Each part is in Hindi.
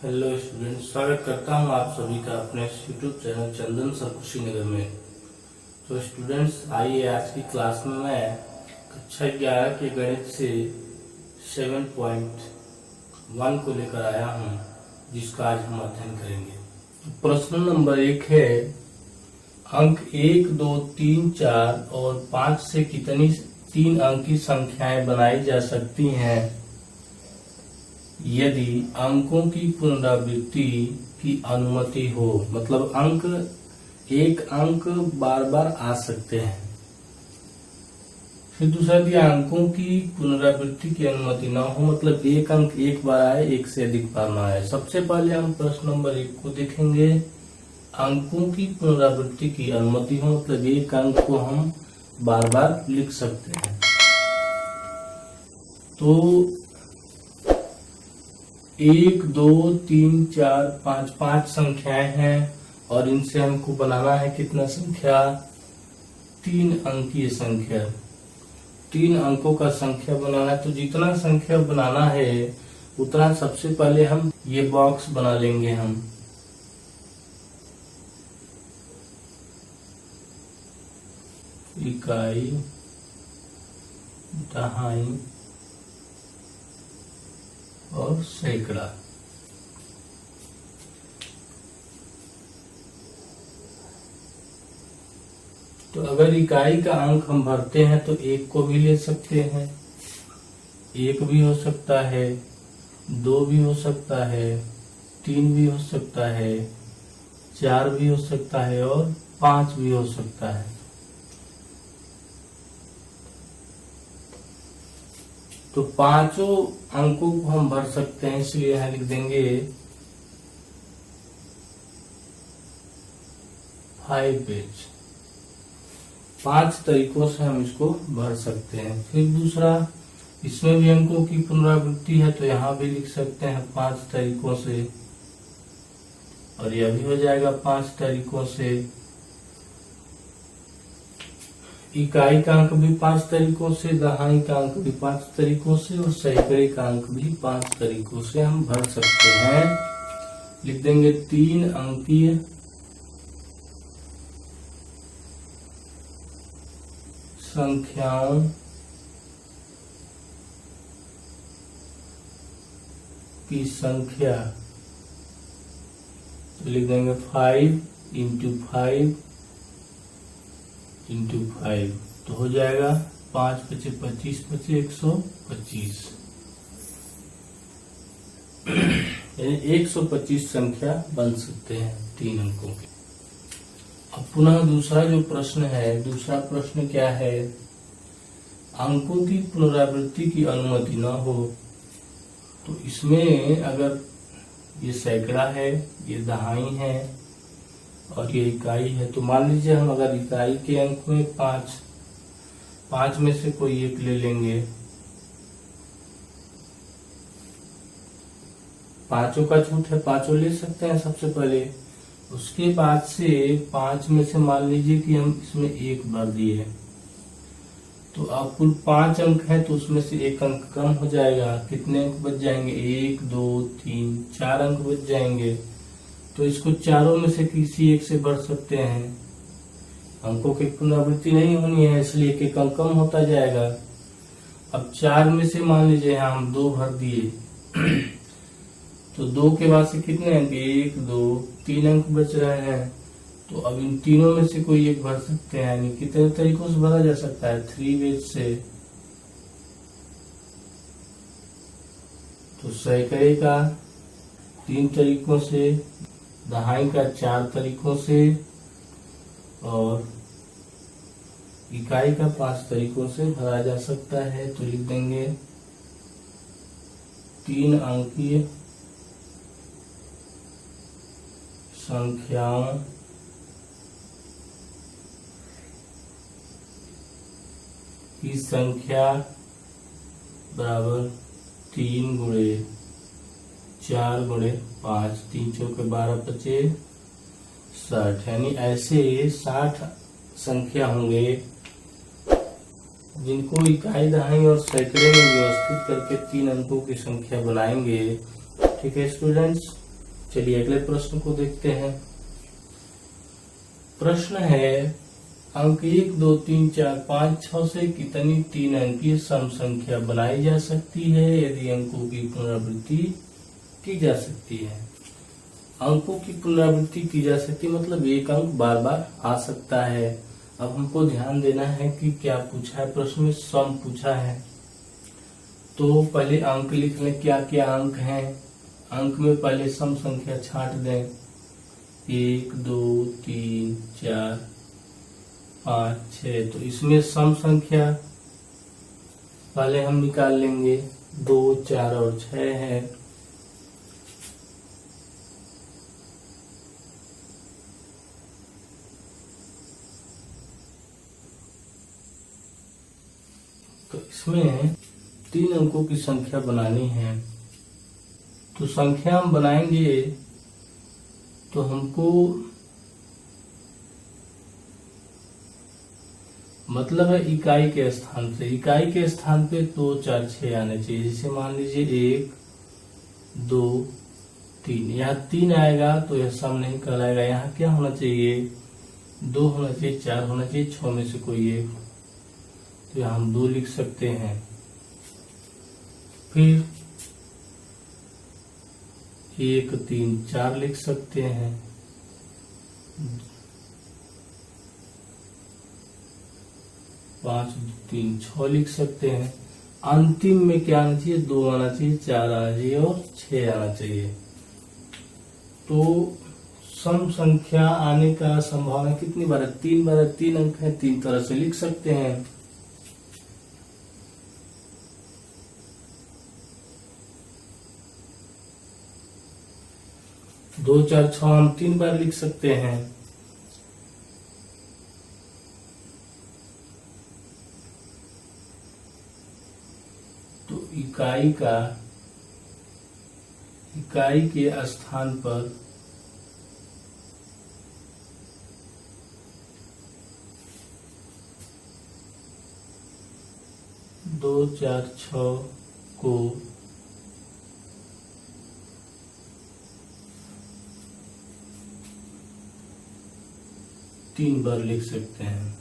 हेलो स्टूडेंट, स्वागत करता हूं आप सभी का अपने यूट्यूब चैनल चंदन सर कुशीनगर में। तो स्टूडेंट्स, आइए आज की क्लास में मैं कक्षा 11 के गणित से 7.1 को लेकर आया हूं, जिसका आज हम अध्ययन करेंगे। प्रश्न नंबर 1 है, अंक 1, 2, 3, 4 और 5 से कितनी 3 अंकी संख्याएं बनाई जा सकती हैं यदि अंकों की पुनरावृत्ति की अनुमति हो। मतलब एक अंक बार बार आ सकते हैं। फिर दूसरा दिया, अंकों की पुनरावृत्ति की अनुमति ना हो, मतलब एक अंक एक बार आए, एक से अधिक बार ना आए। सबसे पहले हम प्रश्न नंबर 1 को देखेंगे। अंकों की पुनरावृत्ति की अनुमति हो, मतलब एक अंक को हम बार बार लिख सकते हैं। तो 1, 2, 3, 4, 5 5 संख्याएं हैं और इनसे हमको बनाना है कितना संख्या? 3 अंकीय संख्या। 3 अंकों का संख्या बनाना है। तो जितना संख्या बनाना है उतना सबसे पहले हम ये बॉक्स बना लेंगे। हम इकाई, दहाई और सैकड़ा। तो अगर इकाई का अंक हम भरते हैं तो 1 को भी ले सकते हैं, 1 भी हो सकता है, 2 भी हो सकता है, 3 भी हो सकता है, 4 भी हो सकता है और 5 भी हो सकता है। तो 5 अंकों को हम भर सकते हैं, इसलिए यहां लिख देंगे 5H। 5 तरीकों से हम इसको भर सकते हैं। फिर दूसरा, इसमें भी अंकों की पुनरावृत्ति है तो यहां भी लिख सकते हैं 5 तरीकों से, और यह भी हो जाएगा 5 तरीकों से। इकाई का अंक भी 5 तरीकों से, दहाई का अंक भी 5 तरीकों से और सैकड़े का अंक भी 5 तरीकों से हम भर सकते हैं। लिख देंगे 3 अंकीय संख्याओं की संख्या। तो लिख देंगे 5 × 5 × 5। तो हो जाएगा 5 × 5 = 25, 25 125। यानी 125 संख्या बन सकते हैं 3 अंकों के। अब पुनः दूसरा जो प्रश्न है, दूसरा प्रश्न क्या है? अंकों की पुनरावृत्ति की अनुमति न हो। तो इसमें अगर ये सैकड़ा है, ये दहाई है और ये इकाई है, तो मान लीजिए हम अगर इकाई के अंक में 5 में से कोई एक ले लेंगे। 5 का छूट है, 5 ले सकते हैं सबसे पहले। उसके बाद से 5 में से मान लीजिए कि हम इसमें 1 भर दिए, तो अब कुल 5 अंक है तो उसमें से 1 अंक कम हो जाएगा। कितने अंक बच जाएंगे? 1, 2, 3, 4 अंक बच जाएंगे। तो इसको चारों में से किसी एक से भर सकते हैं। अंकों की पुनरावृत्ति नहीं होनी है, इसलिए एक अंक कम होता जाएगा। अब 4 में से मान लीजिए यहाँ हम 2 भर दिए तो 2 के बाद से कितने अंक? 1, 2, 3 अंक बच रहे हैं। तो अब इन तीनों में से कोई एक भर सकते हैं। यानी कितने तरीकों से भरा जा सकता है? 3 वेज से। तो सैकड़े का 3 तरीकों से, दहाई का 4 तरीकों से और इकाई का 5 तरीकों से भरा जा सकता है। तो लिख देंगे 3 अंकीय संख्याओं की संख्या बराबर 3 × 4 × 5, 3 × 4 = 12, 25 60। यानी ऐसे 60 संख्या होंगे जिनको इकाई, दहाई और सैकड़े में व्यवस्थित करके 3 अंकों की संख्या बनाएंगे। ठीक है स्टूडेंट्स, चलिए अगले प्रश्न को देखते हैं। प्रश्न है अंक 1, 2, 3, 4, 5, 6 से कितनी 3 अंकीय सम संख्या बनाई जा सकती है यदि अंकों की पुनरावृत्ति की जा सकती है। अंकों की पुनरावृत्ति की जा सकती मतलब एक अंक बार बार आ सकता है। अब हमको ध्यान देना है कि क्या पूछा है, प्रश्न में सम पूछा है। तो पहले अंक लिख लें, क्या क्या अंक हैं। अंक में पहले सम संख्या छांट दें, 1, 2, 3, 4, 5, 6। तो इसमें सम संख्या पहले हम निकाल लेंगे, 2, 4 और 6 है। तो इसमें 3 अंकों की संख्या बनानी है। तो संख्या हम बनाएंगे तो हमको मतलब है इकाई के स्थान पे, इकाई के स्थान पे 2, 4, 6 आने चाहिए। जैसे मान लीजिए 1, 2, 3, यहाँ 3 आएगा तो यह सम नहीं कहलाएगा। यहाँ क्या होना चाहिए, 2 होना चाहिए, 4 होना चाहिए, 6 में से कोई एक। तो यहाँ हम 2 लिख सकते हैं। फिर 1, 3, 4 लिख सकते हैं। 5, 3, 6 लिख सकते हैं। अंतिम में क्या आना चाहिए, 2 आना चाहिए, 4 आना चाहिए और 6 आना चाहिए। तो सम संख्या आने का संभावना कितनी बार है, 3 बार। 3 अंक है, 3 तरह से लिख सकते हैं। दो, 4, 6 हम 3 बार लिख सकते हैं। तो इकाई के स्थान पर दो, 4, 6 को 3 बार लिख सकते हैं।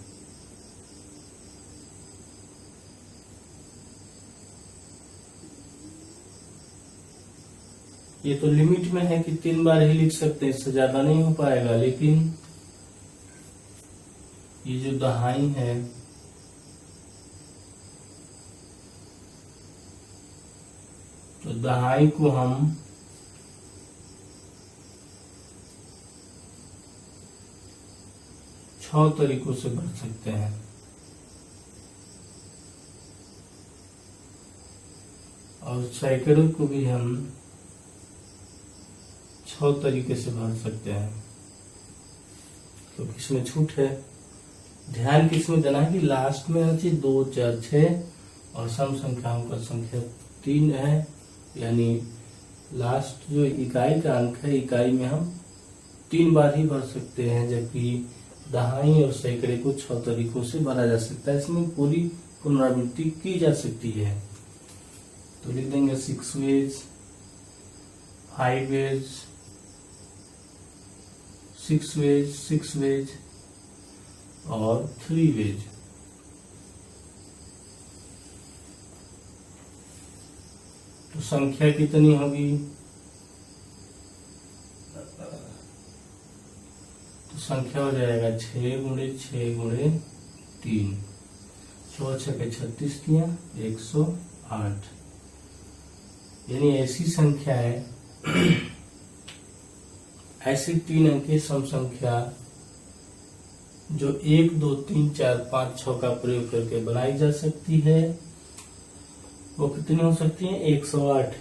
ये तो लिमिट में है कि 3 बार ही लिख सकते हैं, इससे ज्यादा नहीं हो पाएगा। लेकिन ये जो दहाई है तो दहाई को हम छह तरीकों से भर सकते हैं। और सैकड़ों को भी हम 6 तरीके से भर सकते हैं। तो किसमें छूट है, ध्यान किसमें देना है कि लास्ट में आना चाहिए 2, 4, 6 और सम संख्याओं का संख्या 3 है। यानी लास्ट जो इकाई का अंक है, इकाई में हम 3 बार ही भर सकते हैं, जबकि दहाई और सैकड़े को 6 तरीकों से भरा जा सकता है। इसमें पूरी पुनरावृत्ति की जा सकती है। तो लिख देंगे 6 वेज, 5 वेज, 6 वेज, 6 वेज और 3 वेज। तो संख्या कितनी होगी, तो संख्या हो जाएगा 6 गुणे 6 गुणे 3, 6 6 36 किया 108। यानी ऐसी संख्या है ऐसी 3 अंकीय सम संख्या जो 1, 2, 3, 4, 5, 6 का प्रयोग करके बनाई जा सकती है, वो कितनी हो सकती है, 108।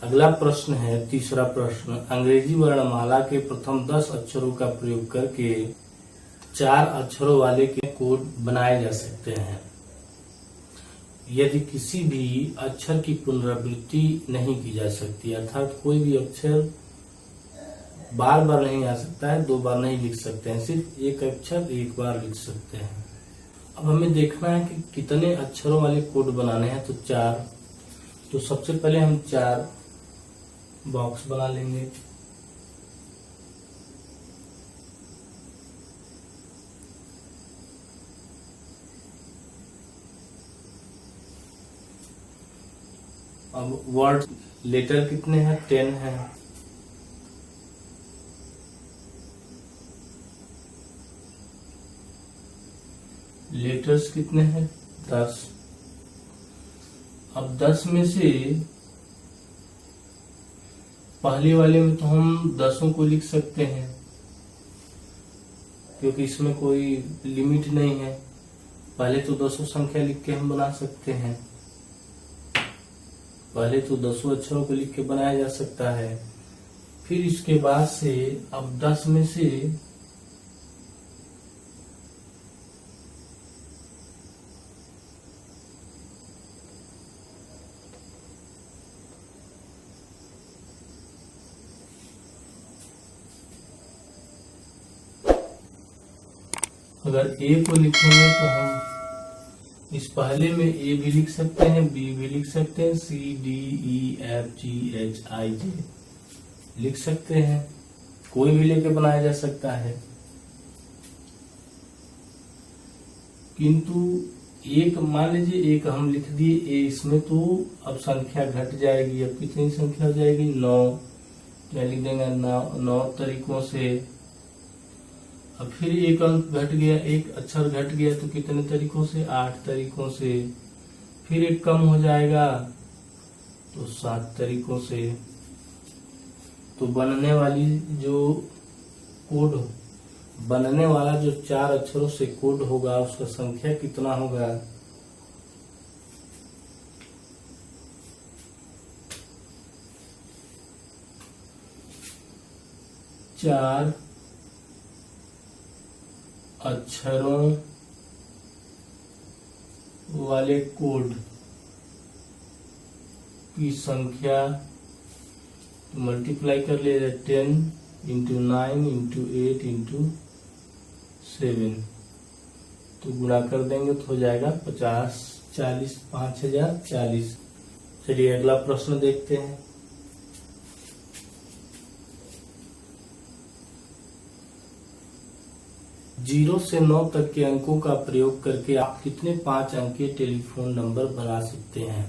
अगला प्रश्न है, तीसरा प्रश्न। अंग्रेजी वर्णमाला के प्रथम 10 अक्षरों का प्रयोग करके 4 अक्षरों वाले के कोड बनाए जा सकते हैं यदि किसी भी अक्षर की पुनरावृत्ति नहीं की जा सकती। अर्थात कोई भी अक्षर बार बार नहीं आ सकता है, 2 बार नहीं लिख सकते हैं, सिर्फ एक अक्षर 1 बार लिख सकते हैं। अब हमें देखना है कि कितने अक्षरों वाले कोड बनाने हैं। तो 4। तो सबसे पहले हम 4 बॉक्स बना लेंगे। अब वर्ड लेटर कितने हैं? 10 हैं। लेटर्स कितने हैं? 10। अब 10 में से पहले वाले में तो हम 10 को लिख सकते हैं, क्योंकि इसमें कोई लिमिट नहीं है। पहले तो 10 संख्या लिख के हम बना सकते हैं। पहले तो 10 अक्षरों को लिख के बनाया जा सकता है। फिर इसके बाद से अब 10 में से अगर ए को लिखेंगे तो हम इस पहले में ए भी लिख सकते हैं, बी भी लिख सकते हैं, C D E F G H I J लिख सकते हैं। कोई भी लेके बनाया जा सकता है। किंतु एक मान लीजिए एक हम लिख दिए ए इसमें, तो अब संख्या घट जाएगी। अब कितनी संख्या हो जाएगी? 9। तो लिख देंगे 9 तरीकों से। अब फिर एक अंक घट गया, एक अक्षर घट गया, तो कितने तरीकों से? 8 तरीकों से। फिर एक कम हो जाएगा तो 7 तरीकों से। तो बनने वाला जो 4 अक्षरों से कोड होगा उसका संख्या कितना होगा? 4 अक्षरों वाले कोड की संख्या मल्टीप्लाई कर ले 10 इंटू 9 इंटू 8 इंटू 7, तो गुणा कर देंगे तो हो जाएगा 50 40 5040। चलिए अगला प्रश्न देखते हैं। 0 से 9 तक के अंकों का प्रयोग करके आप कितने 5 अंक के टेलीफोन नंबर बना सकते हैं?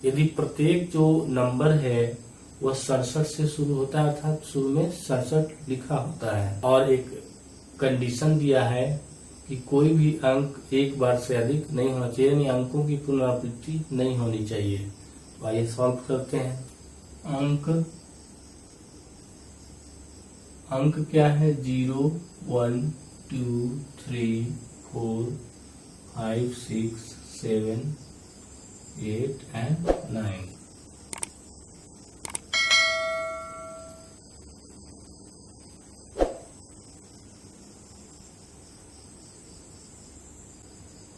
यदि प्रत्येक जो नंबर है वह 67 से शुरू होता है, अर्थात शुरू में 67 लिखा होता है, और एक कंडीशन दिया है कि कोई भी अंक एक बार से अधिक नहीं होना चाहिए, यानी अंकों की पुनरावृत्ति नहीं होनी चाहिए। तो आइए सॉल्व करते हैं। अंक क्या है? 0 1 2 3 4 5 6 7 8 and 9।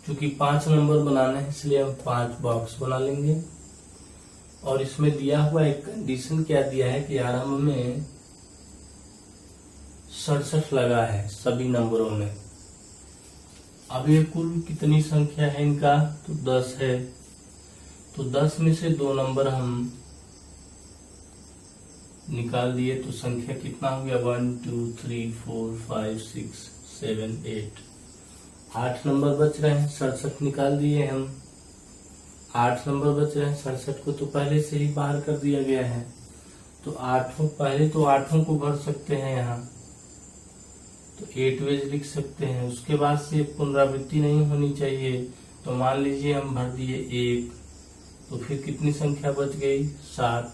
क्योंकि 5 नंबर बनाने हैं इसलिए हम 5 बॉक्स बना लेंगे। और इसमें दिया हुआ एक कंडीशन क्या दिया है कि आरंभ में 67 लगा है सभी नंबरों में। अब ये कुल कितनी संख्या है इनका? तो 10 है। तो 10 में से 2 नंबर हम निकाल दिए तो संख्या कितना हो गया? 1 2 3 4 5 6 7 8। 8 नंबर बच रहे हैं, 67 निकाल दिए हम। 8 नंबर बच रहे हैं, 67 को तो पहले से ही बाहर कर दिया गया है। तो पहले तो 8 को भर सकते हैं यहाँ, तो 8 वेज लिख सकते हैं। उसके बाद से पुनरावृत्ति नहीं होनी चाहिए। तो मान लीजिए हम भर दिए 1, तो फिर कितनी संख्या बच गई? 7।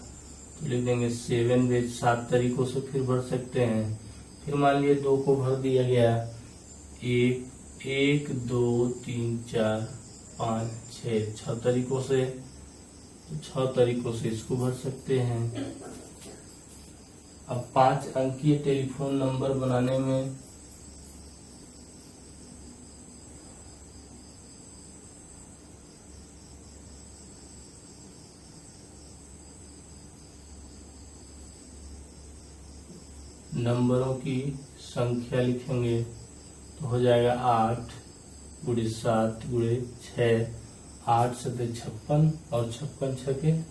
तो लिख देंगे 7 वेज। 7 तरीकों से फिर भर सकते हैं। फिर मान लीजिए 2 को भर दिया गया, 1 2 3 4 5 6 तरीकों से। तो 6 तरीकों से इसको भर सकते हैं। अब 5 अंकीय टेलीफोन नंबर बनाने में नंबरों की संख्या लिखेंगे तो हो जाएगा 8 गुणे 7 गुणे 6, 8 7 56 और 56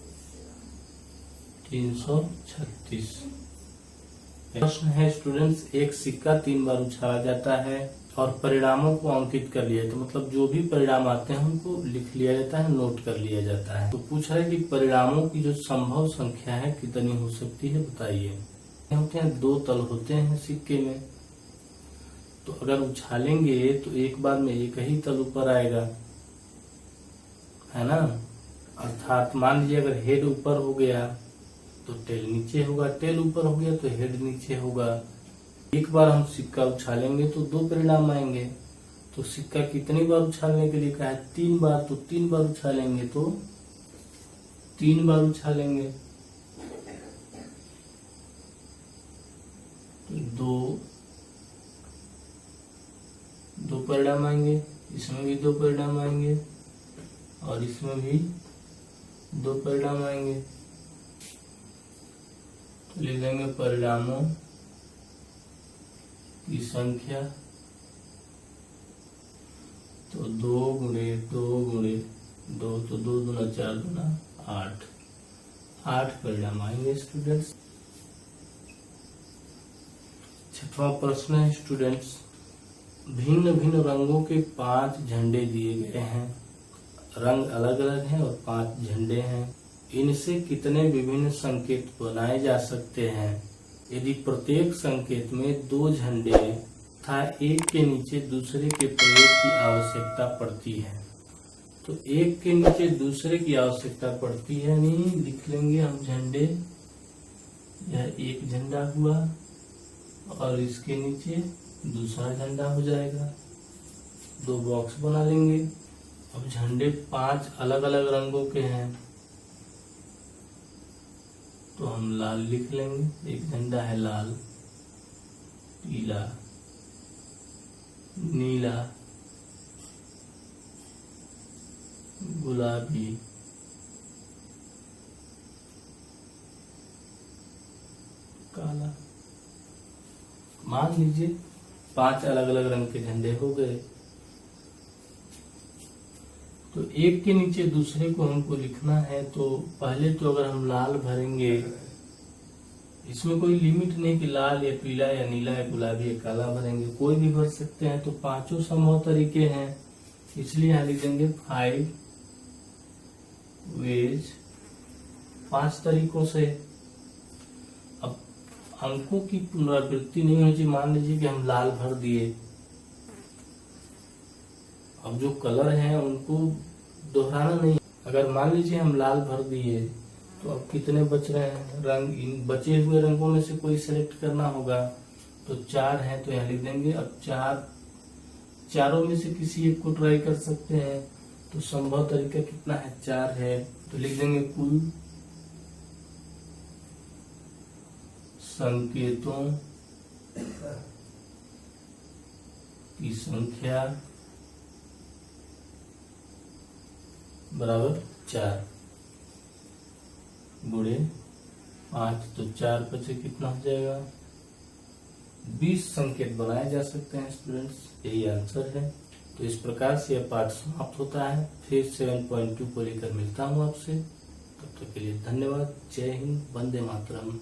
6 336। प्रश्न है स्टूडेंट्स, एक सिक्का 3 बार उछाला जाता है और परिणामों को अंकित कर लिया, तो मतलब जो भी परिणाम आते हैं उनको लिख लिया जाता है, नोट कर लिया जाता है। तो पूछ रहा है कि परिणामों की जो संभव संख्या है कितनी हो सकती है, बताइए। होते हैं 2 तल होते हैं सिक्के में, तो अगर उछालेंगे तो एक बार में एक ही तल ऊपर आएगा, है ना। अर्थात मान लीजिए अगर हेड ऊपर हो गया तो टेल नीचे होगा, टेल ऊपर हो गया तो हेड नीचे होगा। एक बार हम सिक्का उछालेंगे तो 2 परिणाम आएंगे। तो सिक्का कितनी बार उछालने के लिए कहा है, 3 बार, तो 3 बार उछालेंगे तो 3 बार उछालेंगे तो 2 परिणाम आएंगे, इसमें भी 2 परिणाम आएंगे और इसमें भी 2 परिणाम आएंगे। तो लिख देंगे परिणामों की संख्या, तो 2 गुणे 2 गुणे 2, तो 2 दूना 4 दूना 8 परिणाम आएंगे स्टूडेंट्स। 6वां प्रश्न है स्टूडेंट्स, भिन्न भिन्न रंगों के 5 झंडे दिए गए हैं, रंग अलग अलग हैं और 5 झंडे हैं। इनसे कितने विभिन्न संकेत बनाए जा सकते हैं यदि प्रत्येक संकेत में 2 झंडे तथा एक के नीचे दूसरे के प्रयोग की आवश्यकता पड़ती है। तो एक के नीचे दूसरे की आवश्यकता पड़ती है, नहीं लिख लेंगे हम झंडे, यह एक झंडा हुआ और इसके नीचे दूसरा झंडा हो जाएगा, 2 बॉक्स बना लेंगे। अब झंडे 5 अलग अलग रंगों के हैं, तो हम लाल लिख लेंगे, एक झंडा है लाल, पीला, नीला, गुलाबी, काला। मान लीजिए 5 अलग अलग रंग के झंडे हो गए, तो एक के नीचे दूसरे को हमको लिखना है। तो पहले तो अगर हम लाल भरेंगे, इसमें कोई लिमिट नहीं कि लाल या पीला या नीला या गुलाबी या काला भरेंगे, कोई भी भर सकते हैं। तो 5 संभव तरीके हैं, इसलिए यहाँ लिख देंगे 5 वेज, 5 तरीकों से। अब अंकों की पुनरावृत्ति नहीं होनी चाहिए। मान लीजिए कि हम लाल भर दिए, अब जो कलर हैं उनको दोहराना नहीं। अगर मान लीजिए हम लाल भर दिए, तो अब कितने बच रहे हैं रंग, इन बचे हुए रंगों में से कोई सेलेक्ट करना होगा। तो 4 हैं, तो यहाँ लिख देंगे। अब 4 में से किसी एक को ट्राई कर सकते हैं। तो संभव तरीका कितना है, 4 है, तो लिख देंगे कुल संकेतों की संख्या बराबर 4 गुणे 5, तो 4 बचे कितना हो जाएगा, 20 संकेत बनाए जा सकते हैं स्टूडेंट्स, यही आंसर है। तो इस प्रकार से यह पाठ समाप्त होता है। फिर 7.2 को लेकर मिलता हूँ आपसे, तब तक के लिए धन्यवाद। जय हिंद, वंदे मातरम।